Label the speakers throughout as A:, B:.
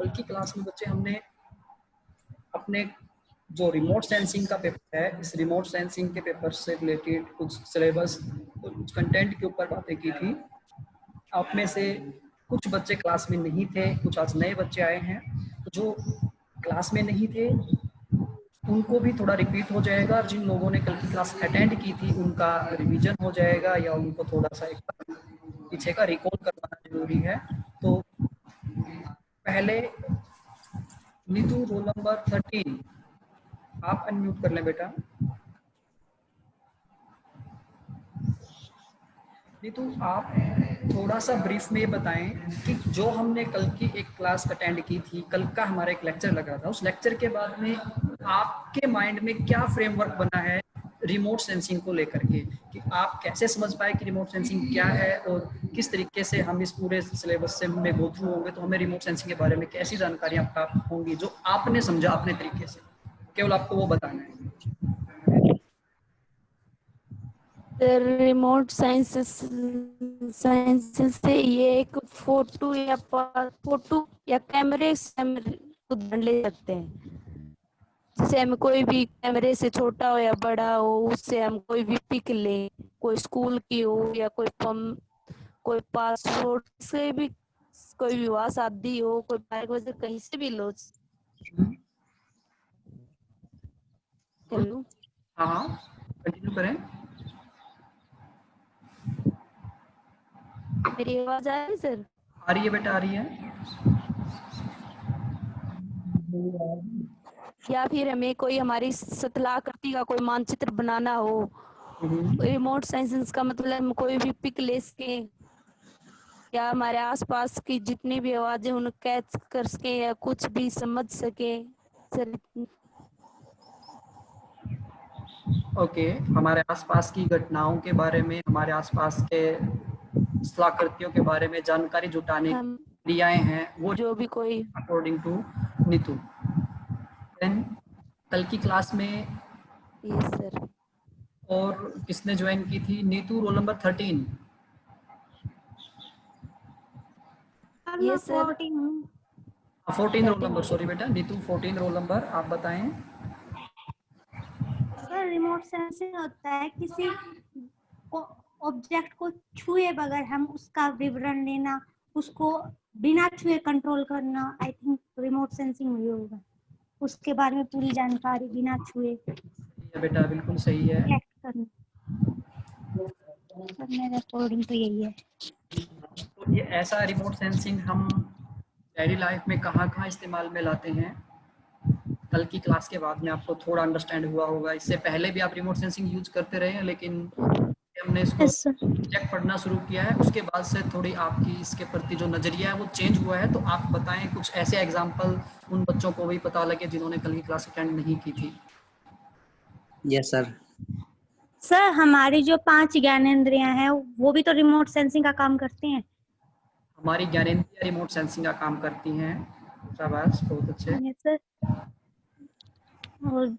A: कल की क्लास में बच्चे हमने अपने जो रिमोट सेंसिंग का पेपर है, इस रिमोट सेंसिंग के पेपर से रिलेटेड कुछ सिलेबस, कुछ कंटेंट के ऊपर बातें की थी। आप में से कुछ बच्चे क्लास में नहीं थे, कुछ आज नए बच्चे आए हैं, तो जो क्लास में नहीं थे उनको भी थोड़ा रिपीट हो जाएगा, और जिन लोगों ने कल की क्लास अटेंड की थी उनका रिवीजन हो जाएगा, या उनको थोड़ा सा एक पीछे का रिकॉल करवाना जरूरी है। तो पहले नीतू रोल नंबर 13, आप अनम्यूट कर लें बेटा। नीतू आप थोड़ा सा ब्रीफ में ये बताएं कि जो हमने कल की एक क्लास अटेंड की थी, कल का हमारा एक लेक्चर लगा था, उस लेक्चर के बाद में आपके माइंड में क्या फ्रेमवर्क बना है रिमोट सेंसिंग को लेकर के, कि आप कैसे समझ पाए कि रिमोट सेंसिंग क्या है, और किस तरीके से हम इस पूरे सिलेबस से में गो थ्रू होंगे तो हमें रिमोट सेंसिंग के बारे में कैसी जानकारियां प्राप्त होंगी जो आपने समझा अपने तरीके से, केवल आपको वो बताना है।
B: रिमोट साइंस से ये एक फोटो या कैमरे से उदाहरण ले सकते हैं। जैसे हम कोई भी कैमरे से छोटा हो या बड़ा हो, उससे हम कोई भी पिक ले, कोई स्कूल की हो या कोई पासपोर्ट से भी, कोई विवाह शादी हो, कोई बाइक वजह कहीं से भी लो। हेलो,
A: हाँ कंटिन्यू करें।
B: मेरी आवाज आ रही है सर?
A: आ रही है बेटा, आ रही है।
B: या फिर हमें कोई हमारी सतलाकृति का कोई मानचित्र बनाना हो, रिमोट सेंसिंग का मतलब हम कोई भी पिक ले सके, या हमारे आसपास की जितनी भी आवाजें उन्हें कैच कर सके या कुछ भी समझ सके सर।
A: ओके, हमारे आसपास की घटनाओं के बारे में, हमारे आसपास के स्थलाकृतियों के बारे में जानकारी जुटाने
B: हम
A: की क्रियाएं हैं वो
B: जो भी कोई,
A: अकॉर्डिंग टू नीतू। देन कल की क्लास में
B: यस सर,
A: और किसने ज्वाइन की थी? Neetu roll number 13।
B: Yes sir,
A: 14 roll
B: 13।
A: Number, sorry बेटा, नीतू 14 रोल नंबर, आप बताएं।
C: सर रिमोट सेंसिंग होता है किसी ऑब्जेक्ट को छुए बगैर हम उसका विवरण लेना, उसको बिना छुए कंट्रोल करना। आई थिंक रिमोट सेंसिंग ही होगा, उसके बारे में पूरी जानकारी बिना छुए
A: बेटा बिल्कुल सही है।
C: एक्ट करना। सर मेरे अकॉर्डिंग तो यही है।
A: तो ये ऐसा रिमोट सेंसिंग हम डेली लाइफ में कहाँ इस्तेमाल में लाते हैं, कल की क्लास के बाद में आपको थोड़ा अंडरस्टैंड हुआ होगा। इससे पहले भी आप रिमोट सेंसिंग यूज करते रहे हैं, लेकिन हमने इसको
C: यस सर।
A: चेक पढ़ना शुरू किया है, उसके बाद से थोड़ी आपकी इसके प्रति जो नजरिया है वो चेंज हुआ है। तो आप बताएं कुछ ऐसे एग्जांपल उन बच्चों को भी पता लगे जिन्होंने कल की क्लास अटेंड नहीं की थी।
D: Yes sir.
C: सर हमारी जो 5 ज्ञानेंद्रियां हैं वो भी तो रिमोट सेंसिंग का काम करती हैं।
A: हमारी ज्ञानेंद्रियां रिमोट सेंसिंग का काम करती हैं। शाबाश, बहुत अच्छे।
C: Yes sir. और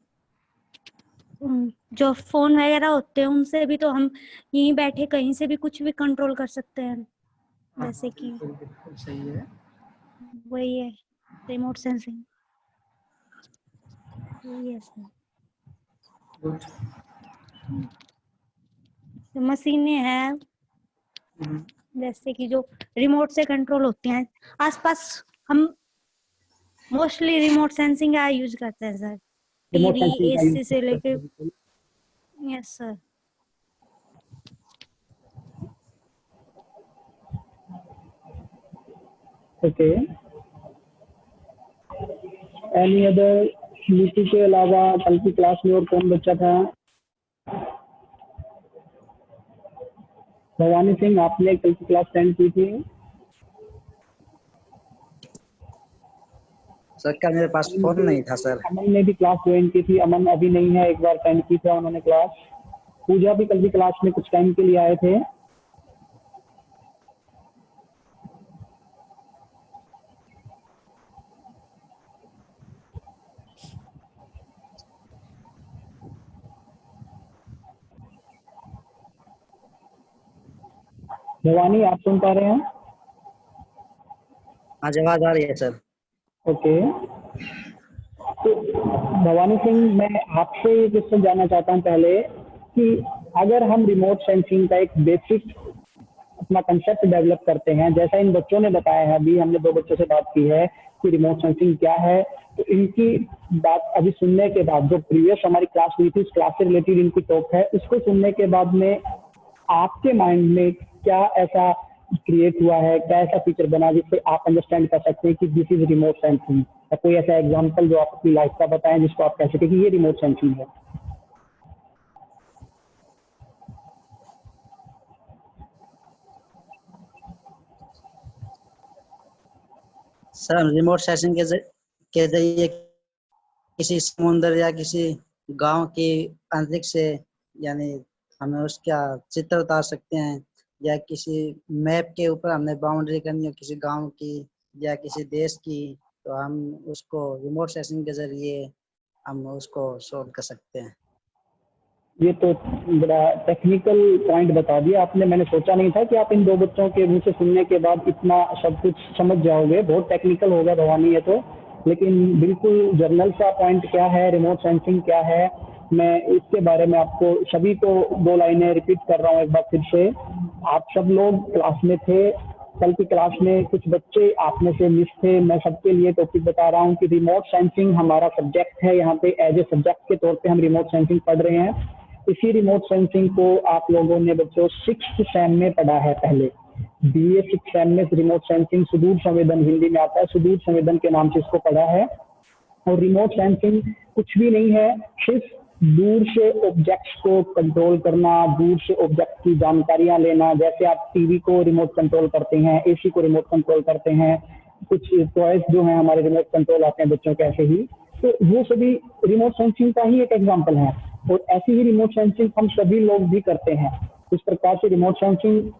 C: जो फोन वगैरह होते हैं उनसे भी तो हम यहीं बैठे कहीं से भी कुछ भी कंट्रोल कर सकते हैं, जैसे कि
A: बिल्कुल सही है।
C: वही है remote sensing. Yes sir.
A: Good.
C: जो मशीनें हैं जैसे कि जो रिमोट से कंट्रोल होती हैं आसपास, हम मोस्टली रिमोट सेंसिंग का यूज करते हैं सर, टीवी एसी से लेके। Yes sir.
E: Okay, any other? Neetu के अलावा कल की क्लास में और कौन बच्चा था? भवानी सिंह, आपने कल की क्लास अटेंड की थी?
D: सर क्या मेरे पास फोन नहीं था सर।
E: अमन ने भी क्लास ज्वाइन की थी। अमन अभी नहीं है, एक बार अटेंड की था उन्होंने क्लास। पूजा भी कल की क्लास में कुछ टाइम के लिए आए थे। भवानी, आप सुन पा रहे हैं?
D: आज आवाज आ रही है सर।
E: ओके, तो भवानी सिंह, मैं आपसे ये क्वेश्चन जानना चाहता हूँ पहले कि अगर हम रिमोट सेंसिंग का एक बेसिक अपना कंसेप्ट डेवलप करते हैं, जैसा इन बच्चों ने बताया है, अभी हमने 2 बच्चों से बात की है कि रिमोट सेंसिंग क्या है, तो इनकी बात अभी सुनने के बाद, जो प्रीवियस हमारी क्लास हुई थी उस क्लास से रिलेटेड इनकी टॉक है, उसको सुनने के बाद में आपके माइंड में क्या ऐसा क्रिएट हुआ है, क्या ऐसा फीचर बना जिससे आप अंडरस्टैंड कर सकते हैं कि दिस इज रिमोट सेंसिंग, या कोई ऐसा एग्जांपल जो आप अपनी लाइफ का बताएं जिसको आप कह सके कि ये रिमोट सेंसिंग है।
D: सर हम रिमोट सेंसिंग के जरिए किसी समुद्र या किसी गांव की अंतरिक्ष से यानी हमें उसका चित्र उतार सकते हैं, या किसी मैप के ऊपर हमने बाउंड्री करनी हो किसी गांव की या किसी देश की, तो हम उसको रिमोट सेंसिंग के जरिए हम उसको सोल्व कर सकते हैं।
E: ये तो बड़ा टेक्निकल पॉइंट बता दिया आपने, मैंने सोचा नहीं था कि आप इन 2 बच्चों के मुंह से सुनने के बाद इतना सब कुछ समझ जाओगे, बहुत टेक्निकल होगा भवानी ये तो, लेकिन बिल्कुल जर्नल सा पॉइंट क्या है, रिमोट सेंसिंग क्या है, मैं इसके बारे में आपको सभी को 2 लाइनें रिपीट कर रहा हूँ एक बार फिर से। आप सब लोग क्लास में थे, कल की क्लास में कुछ बच्चे आप में से मिस थे, मैं सबके लिए टॉपिक बता रहा हूँ कि रिमोट सेंसिंग हमारा सब्जेक्ट है, यहाँ पे एज ए सब्जेक्ट के तौर पे हम रिमोट सेंसिंग पढ़ रहे हैं। इसी रिमोट सेंसिंग को आप लोगों ने बच्चों 6th सेम में पढ़ा है, पहले BA 6th सेम में रिमोट सेंसिंग सुदूर संवेदन, हिंदी में आता है सुदूर संवेदन के नाम से इसको पढ़ा है। और रिमोट सेंसिंग कुछ भी नहीं है, सिर्फ दूर से ऑब्जेक्ट्स को कंट्रोल करना, दूर से ऑब्जेक्ट की जानकारियां लेना, जैसे आप टीवी को रिमोट कंट्रोल करते हैं, AC को रिमोट कंट्रोल करते हैं, कुछ टॉयज जो हैं हमारे रिमोट कंट्रोल आते हैं बच्चों के ऐसे ही, तो वो सभी रिमोट सेंसिंग का ही एक एग्जाम्पल है। और ऐसी ही रिमोट सेंसिंग हम सभी लोग भी करते हैं। इस प्रकार से रिमोट सेंसिंग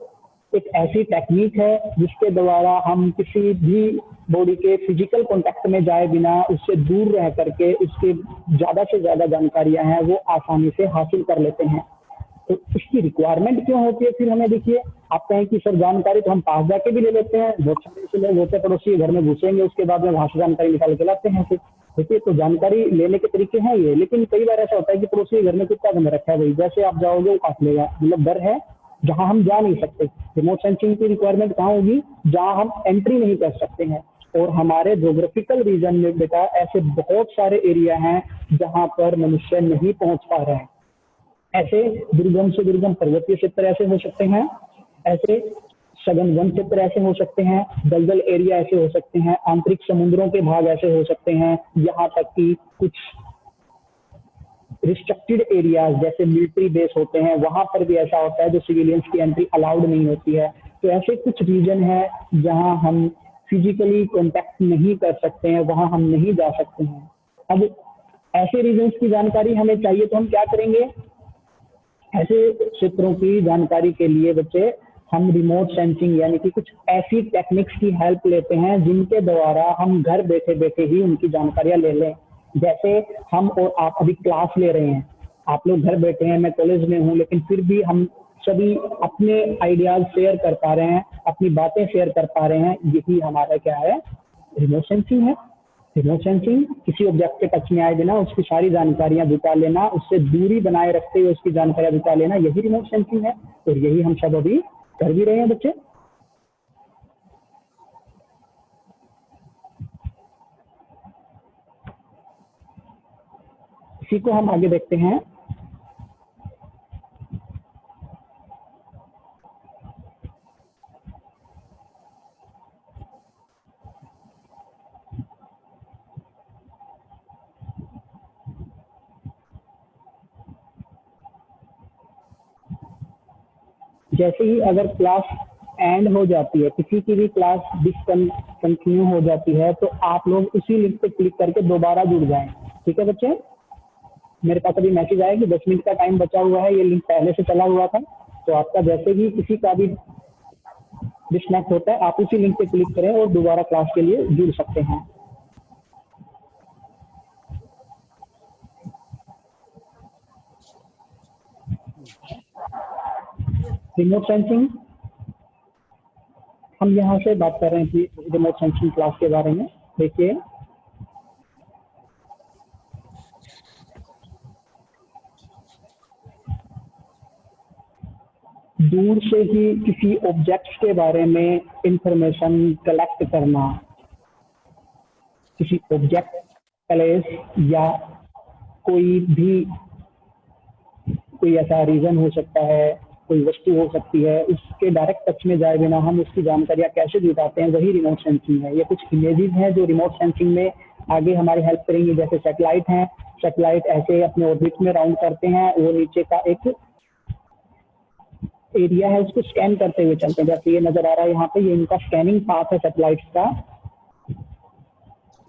E: एक ऐसी टेक्निक है जिसके द्वारा हम किसी भी बॉडी के फिजिकल कांटेक्ट में जाए बिना उससे दूर रह करके उसके ज्यादा से ज्यादा जानकारियां हैं वो आसानी से हासिल कर लेते हैं। तो इसकी रिक्वायरमेंट क्यों होती है फिर हमें, देखिए आप कहें कि सर जानकारी तो हम पास जाके भी ले लेते हैं, बहुत सारे ऐसे लोग होते हैं पड़ोसी घर में घुसेंगे उसके बाद में वहां से जानकारी निकाल के लाते हैं। फिर देखिए तो जानकारी लेने के तरीके हैं ये, लेकिन कई बार ऐसा होता है कि पड़ोसी के घर में कुत्ता बंद रखा है, भाई जैसे आप जाओगे वो काट लेगा, मतलब डर है जहां हम जा नहीं सकते। रिमोट सेंसिंग की रिक्वायरमेंट कहाँ होगी, जहां हम एंट्री नहीं कर सकते हैं। और हमारे ज्योग्राफिकल रीजन में बेटा ऐसे बहुत सारे एरिया हैं जहां पर मनुष्य नहीं पहुंच पा रहे हैं। ऐसे दुर्गम से दुर्गम पर्वतीय क्षेत्र ऐसे हो सकते हैं, ऐसे सघन वन क्षेत्र ऐसे हो सकते हैं, दलदल एरिया ऐसे हो सकते हैं, आंतरिक समुद्रों के भाग ऐसे हो सकते हैं, यहाँ तक कि कुछ रिस्ट्रिक्टेड एरियाज जैसे मिलिट्री बेस होते हैं वहां पर भी ऐसा होता है जो सिविलियंस की एंट्री अलाउड नहीं होती है। तो ऐसे कुछ रीजन है जहां हम फिजिकली कॉन्टेक्ट नहीं कर सकते हैं, वहां हम नहीं जा सकते हैं। अब ऐसे रीजन की जानकारी हमें चाहिए तो हम क्या करेंगे, ऐसे क्षेत्रों की जानकारी के लिए बच्चे हम रिमोट सेंसिंग यानी कि कुछ ऐसी टेक्निक्स की हेल्प लेते हैं जिनके द्वारा हम घर बैठे बैठे ही उनकी जानकारियां ले लें। जैसे हम और आप अभी क्लास ले रहे हैं, आप लोग घर बैठे हैं, मैं कॉलेज में हूँ, लेकिन फिर भी हम सभी अपने आइडियाज शेयर कर पा रहे हैं, अपनी बातें शेयर कर पा रहे हैं, यही हमारा क्या है, रिमोट सेंसिंग है। रिमोट सेंसिंग किसी ऑब्जेक्ट के टच में आए बिना उसकी सारी जानकारियां जुटा लेना, उससे दूरी बनाए रखते हुए उसकी जानकारियां जुटा लेना, यही रिमोट सेंसिंग है। और यही हम सब अभी कर भी रहे हैं बच्चे। इसी को हम आगे देखते हैं। जैसे ही अगर क्लास एंड हो जाती है, किसी की भी क्लास डिसकंटिन्यू हो जाती है, तो आप लोग उसी लिंक पे क्लिक करके दोबारा जुड़ जाएं। ठीक है बच्चे, मेरे पास अभी मैसेज आया कि 10 मिनट का टाइम बचा हुआ है, ये लिंक पहले से चला हुआ था, तो आपका जैसे ही किसी का भी डिस्कनेक्ट होता है आप उसी लिंक पे क्लिक करें और दोबारा क्लास के लिए जुड़ सकते हैं। रिमोट सेंसिंग, हम यहाँ से बात कर रहे हैं कि रिमोट सेंसिंग क्लास के बारे में। देखिए दूर से ही किसी ऑब्जेक्ट्स के बारे में इंफॉर्मेशन कलेक्ट करना, किसी ऑब्जेक्ट, प्लेस या कोई भी कोई ऐसा रीजन हो सकता है, कोई वस्तु हो सकती है, उसके डायरेक्ट टच में जाए बिना हम उसकी जानकारियां कैसे जुटाते हैं, वही रिमोट सेंसिंग है। ये कुछ इमेजेस हैं जो रिमोट सेंसिंग में आगे हमारी हेल्प करेंगी। जैसे सैटेलाइट हैं, सैटेलाइट ऐसे अपने ऑर्बिट में राउंड करते हैं, वो नीचे का एक एरिया है उसको स्कैन करते हुए चलते हैं। जैसे ये नजर आ रहा है यहाँ पे, ये इनका स्कैनिंग पाथ है सैटेलाइट्स का।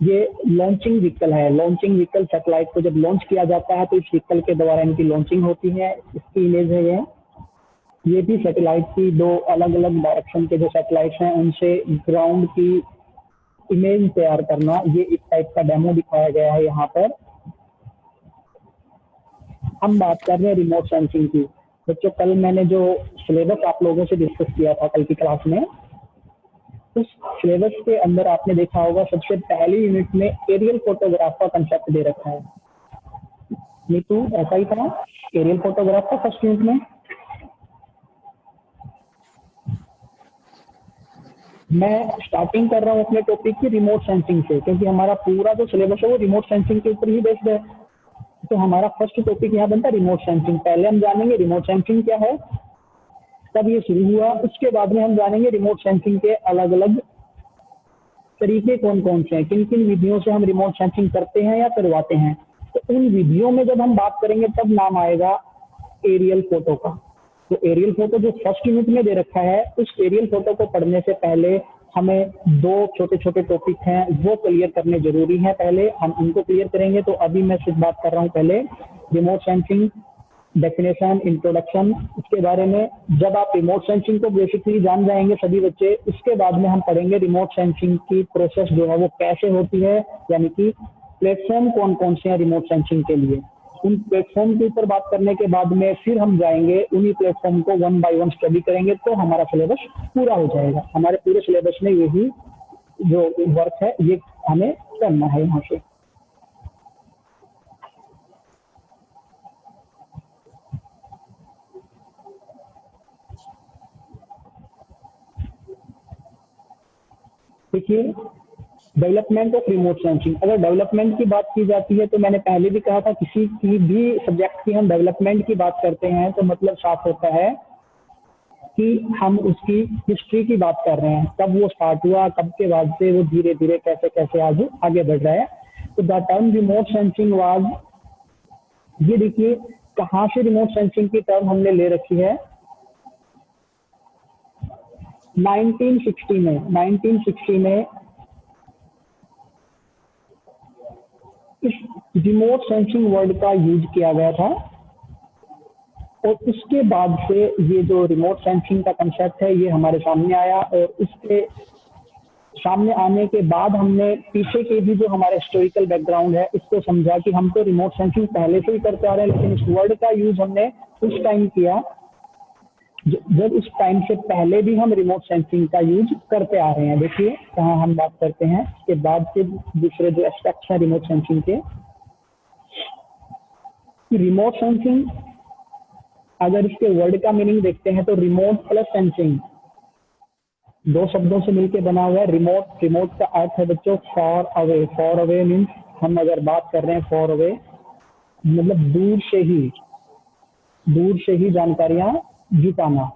E: ये लॉन्चिंग व्हीकल है। लॉन्चिंग व्हीकल, सैटेलाइट को जब लॉन्च किया जाता है तो इस व्हीकल के द्वारा इनकी लॉन्चिंग होती है। इसकी इमेज है ये भी सैटेलाइट की दो अलग अलग डायरेक्शन के जो सैटेलाइट्स हैं उनसे ग्राउंड की इमेज तैयार करना, ये इस टाइप का डेमो दिखाया गया है यहाँ पर। हम बात कर रहे हैं रिमोट सेंसिंग की। बच्चों, कल मैंने जो सिलेबस आप लोगों से डिस्कस किया था कल की क्लास में, उस सिलेबस के अंदर आपने देखा होगा सबसे पहली यूनिट में एरियल फोटोग्राफ का कंसेप्ट दे रखा है। नीतू, ऐसा ही था एरियल फोटोग्राफ का फर्स्ट यूनिट में? मैं स्टार्टिंग कर रहा हूँ अपने टॉपिक की रिमोट सेंसिंग से, क्योंकि हमारा पूरा जो सिलेबस है वो रिमोट सेंसिंग के ऊपर ही बेस्ड है। तो हमारा फर्स्ट टॉपिक यहाँ बनता है रिमोट सेंसिंग। पहले हम जानेंगे रिमोट सेंसिंग क्या है, तब ये शुरू हुआ। उसके बाद में हम जानेंगे रिमोट सेंसिंग के अलग अलग तरीके कौन कौन से हैं, किन किन विधियों से हम रिमोट सेंसिंग करते हैं या करवाते हैं। तो उन विधियों में जब हम बात करेंगे तब नाम आएगा एरियल फोटो का। तो एरियल फोटो जो फर्स्ट यूनिट में दे रखा है, उस एरियल फोटो को पढ़ने से पहले हमें दो छोटे छोटे टॉपिक हैं वो क्लियर करने जरूरी हैं। पहले हम उनको क्लियर करेंगे। तो अभी मैं सिर्फ बात कर रहा हूँ पहले रिमोट सेंसिंग डेफिनेशन, इंट्रोडक्शन, इसके बारे में। जब आप रिमोट सेंसिंग को बेसिकली जान जाएंगे सभी बच्चे, उसके बाद में हम पढ़ेंगे रिमोट सेंसिंग की प्रोसेस जो है वो कैसे होती है, यानी कि प्लेटफॉर्म कौन कौन से हैं रिमोट सेंसिंग के लिए। उन प्लेटफॉर्म के ऊपर बात करने के बाद में फिर हम जाएंगे उन्हीं प्लेटफॉर्म को वन बाय वन स्टडी करेंगे, तो हमारा सिलेबस पूरा हो जाएगा। हमारे पूरे सिलेबस में यही जो वर्क है ये हमें करना है यहाँ से। देखिए, डेवलपमेंट ऑफ रिमोट सेंसिंग। अगर डेवलपमेंट की बात की जाती है तो मैंने पहले भी कहा था, किसी की भी सब्जेक्ट की हम डेवलपमेंट की बात करते हैं तो मतलब साफ होता है कि हम उसकी हिस्ट्री की बात कर रहे हैं, कब वो स्टार्ट हुआ, कब के बाद से वो धीरे धीरे कैसे कैसे आगे बढ़ रहा है। तो the term remote sensing was, ये देखिए कहाँ से रिमोट सेंसिंग की टर्म हमने ले रखी है, 1960 में इस रिमोट सेंसिंग वर्ड का यूज किया गया था। और उसके बाद से ये जो रिमोट सेंसिंग का कंसेप्ट है ये हमारे सामने आया। और इसके सामने आने के बाद हमने पीछे के भी जो हमारे हिस्टोरिकल बैकग्राउंड है इसको समझा कि हम तो रिमोट सेंसिंग पहले से ही करते आ रहे हैं, लेकिन इस वर्ड का यूज हमने उस टाइम किया जब उस टाइम से पहले भी हम रिमोट सेंसिंग का यूज करते आ रहे हैं। देखिए कहाँ हम बात करते हैं, इसके बाद से दूसरे जो एस्पेक्ट्स हैं रिमोट सेंसिंग के। रिमोट सेंसिंग, अगर इसके वर्ड का मीनिंग देखते हैं तो रिमोट प्लस सेंसिंग दो शब्दों से मिलकर बना हुआ है। रिमोट, रिमोट का अर्थ है बच्चों for away. For away means हम अगर बात कर रहे हैं फॉर अवे मतलब दूर से ही जानकारियां जुटाना।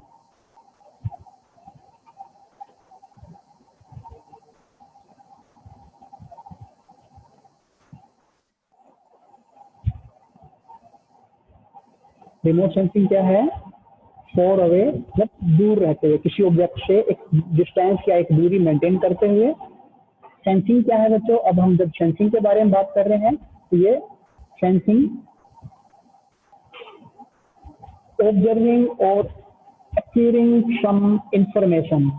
E: रिमोट सेंसिंग क्या है? फॉर अवे मतलब दूर रहते हुए, किसी ऑब्जेक्ट से एक डिस्टेंस या एक दूरी मेंटेन करते हुए। सेंसिंग क्या है बच्चों? अब हम जब सेंसिंग के बारे में बात कर रहे हैं तो ये सेंसिंग ऑब्जर्विंग और एक्यूरिंग सम इंफॉर्मेशन।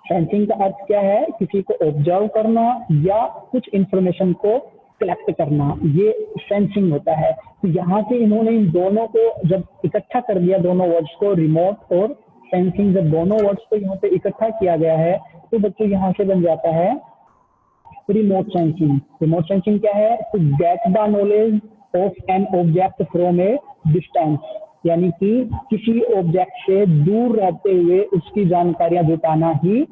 E: सेंसिंग का अर्थ क्या है? किसी को ऑब्जर्व करना या कुछ इंफॉर्मेशन को कलेक्ट करना, ये सेंसिंग होता है। तो यहाँ से इन्होंने इन दोनों को जब इकट्ठा कर दिया, दोनों वर्ड्स को, रिमोट और सेंसिंग, जब दोनों वर्ड्स को यहाँ पे इकट्ठा किया गया है तो बच्चों यहाँ से बन जाता है रिमोट सेंसिंग। रिमोट सेंसिंग क्या है? To get the knowledge of an object from a distance. यानी कि किसी ऑब्जेक्ट से दूर रहते हुए उसकी जानकारियां जुटाना ही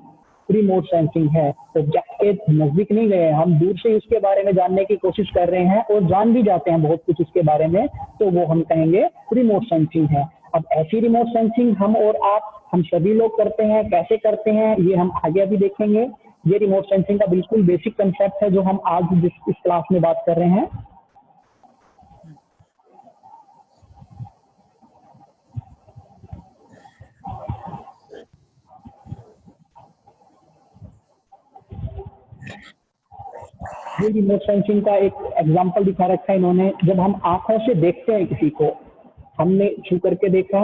E: रिमोट सेंसिंग है। ऑब्जेक्ट के नजदीक नहीं गए, हम दूर से उसके बारे में जानने की कोशिश कर रहे हैं और जान भी जाते हैं बहुत कुछ उसके बारे में, तो वो हम कहेंगे रिमोट सेंसिंग है। अब ऐसी रिमोट सेंसिंग हम और आप, हम सभी लोग करते हैं। कैसे करते हैं ये हम आगे अभी देखेंगे। ये रिमोट सेंसिंग का बिल्कुल बेसिक कंसेप्ट है जो हम आज इस क्लास में बात कर रहे हैं। ये रिमोट सेंसिंग का एक एग्जांपल दिखा रखा है इन्होंने। जब हम आंखों से देखते हैं किसी को, हमने छू करके देखा,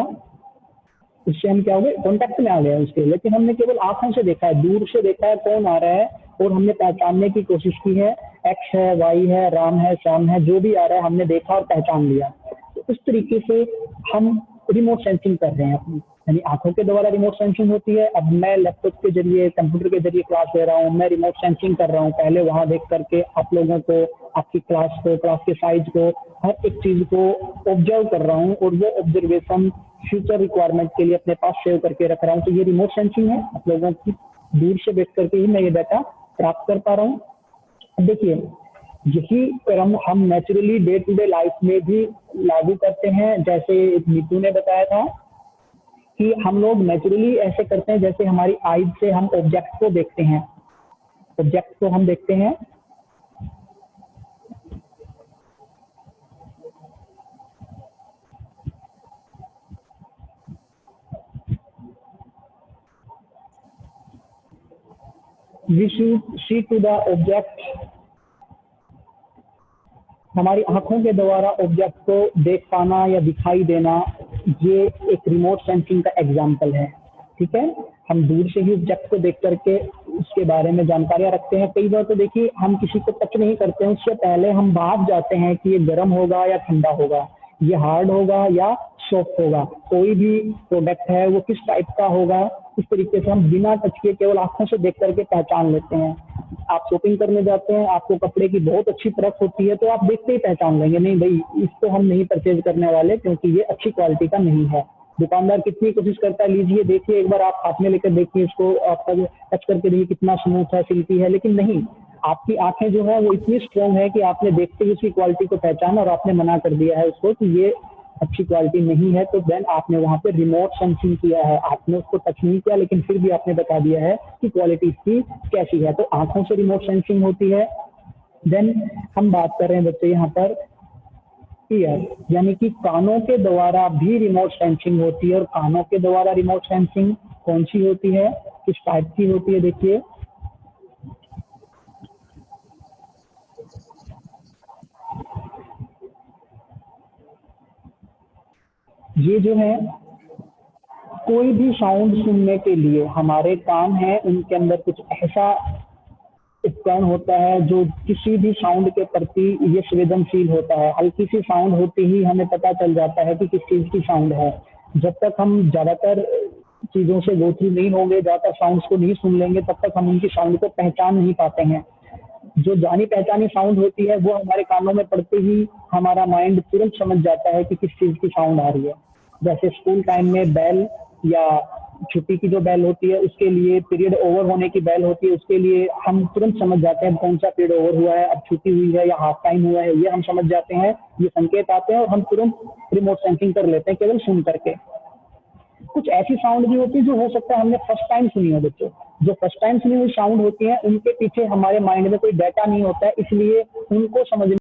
E: उससे हम क्या हो गए, कॉन्टेक्ट में आ गए उसके, लेकिन हमने केवल आंखों से देखा है, दूर से देखा है कौन आ रहा है, और हमने पहचानने की कोशिश की है, एक्स है, वाई है, राम है, श्याम है, जो भी आ रहा है हमने देखा और पहचान लिया। तो इस तरीके से हम रिमोट सेंसिंग कर रहे हैं अपनी, यानी आंखों के द्वारा रिमोट सेंसिंग होती है। अब मैं लैपटॉप के जरिए, कंप्यूटर के जरिए क्लास ले रहा हूँ, मैं रिमोट सेंसिंग कर रहा हूँ। पहले वहां देख करके आप लोगों को, आपकी क्लास को, क्लास के साइज को, हर एक चीज को ऑब्जर्व कर रहा हूँ, और वो ऑब्जर्वेशन फ्यूचर रिक्वायरमेंट के लिए अपने पास सेव करके रख रहा हूँ। तो ये रिमोट सेंसिंग है। आप लोगों की दूर से देख करके ही मैं ये डाटा प्राप्त कर पा रहा हूँ। अब देखिए, यही क्रम हम naturally day to day life में भी लागू करते हैं। जैसे नीतू ने बताया था कि हम लोग नेचुरली ऐसे करते हैं, जैसे हमारी आईज से हम ऑब्जेक्ट को देखते हैं, ऑब्जेक्ट को हम देखते हैं, we should see to the object। हमारी आंखों के द्वारा ऑब्जेक्ट को देख पाना या दिखाई देना, ये एक रिमोट सेंसिंग का एग्जाम्पल है। ठीक है, हम दूर से ही ऑब्जेक्ट को देख करके उसके बारे में जानकारियां रखते हैं। कई बार तो देखिए, हम किसी को टच नहीं करते हैं, उससे पहले हम भाप जाते हैं कि ये गर्म होगा या ठंडा होगा, ये हार्ड होगा या सॉफ्ट होगा, कोई भी प्रोडक्ट है वो किस टाइप का होगा। इस तरीके से हम बिना टच किए केवल आंखों से देख करके पहचान लेते हैं। आप शॉपिंग करने जाते हैं, आपको कपड़े की बहुत अच्छी परख होती है, तो आप देखते ही पहचान लेंगे, नहीं भाई इसको हम नहीं परचेज करने वाले, क्योंकि ये अच्छी क्वालिटी का नहीं है। दुकानदार कितनी कोशिश करता है, लीजिए देखिए एक बार, आप हाथ में लेकर देखिए इसको, आप टच करके देखिए कितना स्मूथ है, सिल्की है, लेकिन नहीं, आपकी आंखें जो है वो इतनी स्ट्रॉन्ग है कि आपने देखते ही उसकी क्वालिटी को पहचाना और आपने मना कर दिया है उसको कि ये अच्छी क्वालिटी नहीं है। तो देन आपने वहां पे रिमोट सेंसिंग किया है, आपने उसको टच नहीं किया, लेकिन फिर भी आपने बता दिया है कि क्वालिटी इसकी कैसी है। तो आंखों से रिमोट सेंसिंग होती है। देन हम बात कर रहे हैं बच्चे यहाँ पर ईयर, यानी कि कानों के द्वारा भी रिमोट सेंसिंग होती है। और कानों के द्वारा रिमोट सेंसिंग कौन सी होती है, किस टाइप की होती है, देखिए ये जो है, कोई भी साउंड सुनने के लिए हमारे कान हैं, उनके अंदर कुछ ऐसा उपकरण होता है जो किसी भी साउंड के प्रति ये संवेदनशील होता है। हल्की सी साउंड होती ही हमें पता चल जाता है कि किस चीज की साउंड है। जब तक हम ज्यादातर चीजों से गो थ्रू नहीं होंगे, ज्यादातर साउंड्स को नहीं सुन लेंगे, तब तक हम उनकी साउंड को पहचान नहीं पाते हैं। जो जानी पहचानी साउंड होती है वो हमारे कानों में पड़ते ही हमारा माइंड तुरंत समझ जाता है कि किस चीज की साउंड आ रही है। जैसे स्कूल टाइम में बेल, या छुट्टी की जो बेल होती है उसके लिए, पीरियड ओवर होने की बेल होती है उसके लिए, हम तुरंत समझ जाते हैं कौन सा पीरियड ओवर हुआ है, अब छुट्टी हुई है या हाफ टाइम हुआ है, ये हम समझ जाते हैं, ये संकेत आते हैं और हम तुरंत रिमोट सेंसिंग कर लेते हैं केवल सुन करके। कुछ ऐसी साउंड भी होती है जो हो सकता है हमने फर्स्ट टाइम सुनी हो। बच्चों, जो फर्स्ट टाइम सुनी हुई साउंड होती है उनके पीछे हमारे माइंड में कोई डाटा नहीं होता है, इसलिए उनको समझने